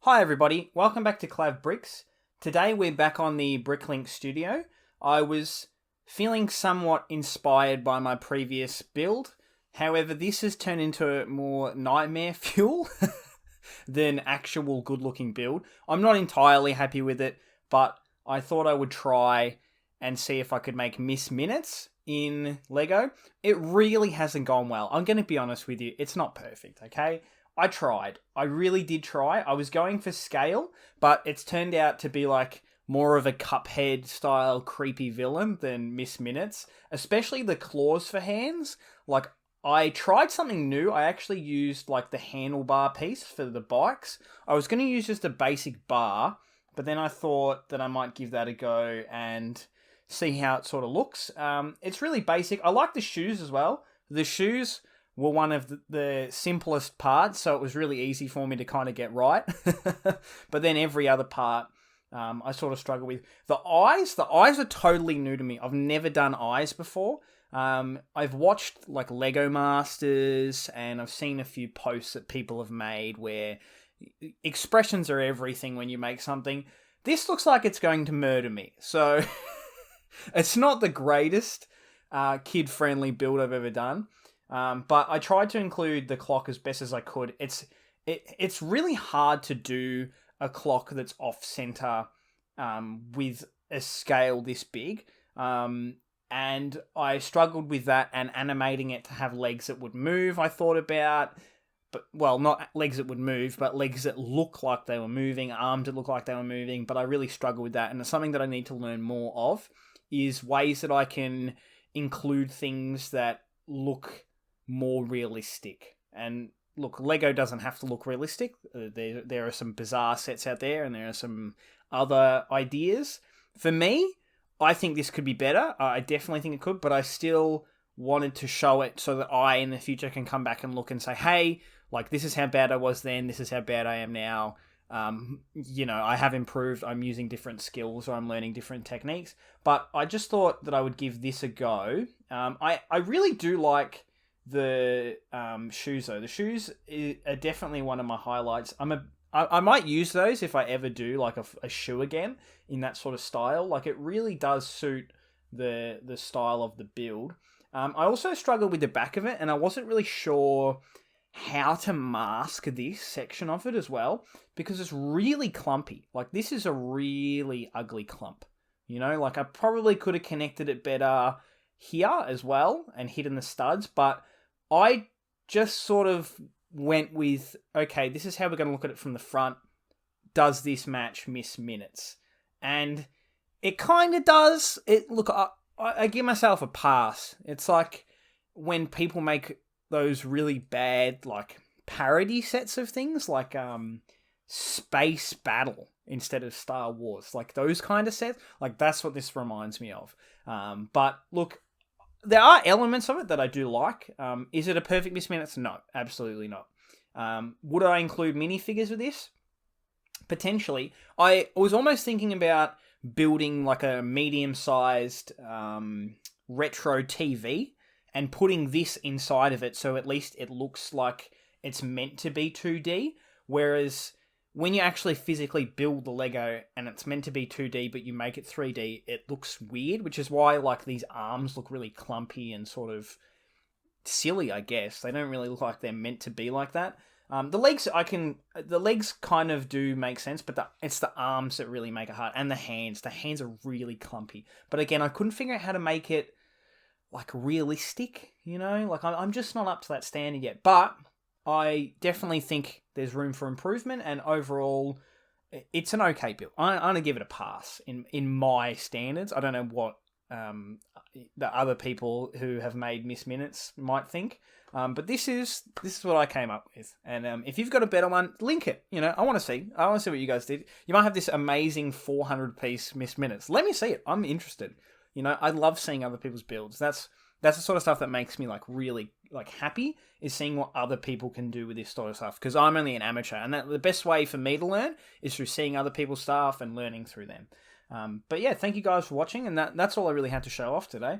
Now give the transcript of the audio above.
Hi everybody, welcome back to Clav Bricks. Today we're back on the BrickLink studio. I was feeling somewhat inspired by my previous build. However, this has turned into more nightmare fuel than actual good looking build. I'm not entirely happy with it, but I thought I would try and see if I could make miss minutes in Lego. It really hasn't gone well. I'm going to be honest with you, it's not perfect, okay? I tried. I really did try. I was going for scale, but it's turned out to be like more of a Cuphead style creepy villain than Miss Minutes, especially the claws for hands. Like, I tried something new. I actually used like the handlebar piece for the bikes. I was going to use just a basic bar, but then I thought that I might give that a go and see how it sort of looks. It's really basic. I like the shoes as well. The shoes were one of the simplest parts, so it was really easy for me to kind of get right. But then every other part, I sort of struggle with. The eyes are totally new to me. I've never done eyes before. I've watched like Lego Masters, and I've seen a few posts that people have made where expressions are everything when you make something. This looks like it's going to murder me. So it's not the greatest kid-friendly build I've ever done. But I tried to include the clock as best as I could. It's really hard to do a clock that's off center with a scale this big. And I struggled with that, and animating it to have legs that would move, I thought about. But, well, not legs that would move, but legs that look like they were moving, arms that look like they were moving. But I really struggle with that, and it's something that I need to learn more of, is ways that I can include things that look more realistic. And look, Lego doesn't have to look realistic. There are some bizarre sets out there, and there are some other ideas. For me, I think this could be better. I definitely think it could, but I still wanted to show it so that I, in the future, can come back and look and say, hey, like, this is how bad I was then, this is how bad I am now. I have improved, I'm using different skills, or I'm learning different techniques. But I just thought that I would give this a go. I really do like the shoes, though. The shoes are definitely one of my highlights. I might use those if I ever do like a shoe again in that sort of style. Like, it really does suit the style of the build. I also struggled with the back of it, and I wasn't really sure how to mask this section of it as well, because it's really clumpy. Like, this is a really ugly clump. Like, I probably could have connected it better here as well and hidden the studs, but I just sort of went with, okay, this is how we're going to look at it from the front. Does this match Miss Minutes? And it kind of does. Look, I give myself a pass. It's like when people make those really bad, like, parody sets of things, like Space Battle instead of Star Wars. Like, those kind of sets. Like, that's what this reminds me of. But look, there are elements of it that I do like. Is it a perfect Miss Minutes? No, absolutely not. Would I include minifigures with this? Potentially. I was almost thinking about building like a medium-sized retro TV and putting this inside of it, so at least it looks like it's meant to be 2D. Whereas when you actually physically build the Lego and it's meant to be 2D, but you make it 3D, it looks weird, which is why, like, these arms look really clumpy and sort of silly, I guess. They don't really look like they're meant to be like that. The legs kind of do make sense, but it's the arms that really make it hard, and the hands. The hands are really clumpy. But again, I couldn't figure out how to make it, like, realistic, Like, I'm just not up to that standard yet. But I definitely think there's room for improvement, and overall, it's an okay build. I'm going to give it a pass in my standards. I don't know what the other people who have made Miss Minutes might think, but this is what I came up with. And if you've got a better one, link it. I want to see what you guys did. You might have this amazing 400-piece Miss Minutes. Let me see it. I'm interested. I love seeing other people's builds. That's the sort of stuff that makes me, like, really, like, happy, is seeing what other people can do with this sort of stuff, because I'm only an amateur, and the best way for me to learn is through seeing other people's stuff and learning through them. But yeah, thank you guys for watching, and that's all I really had to show off today.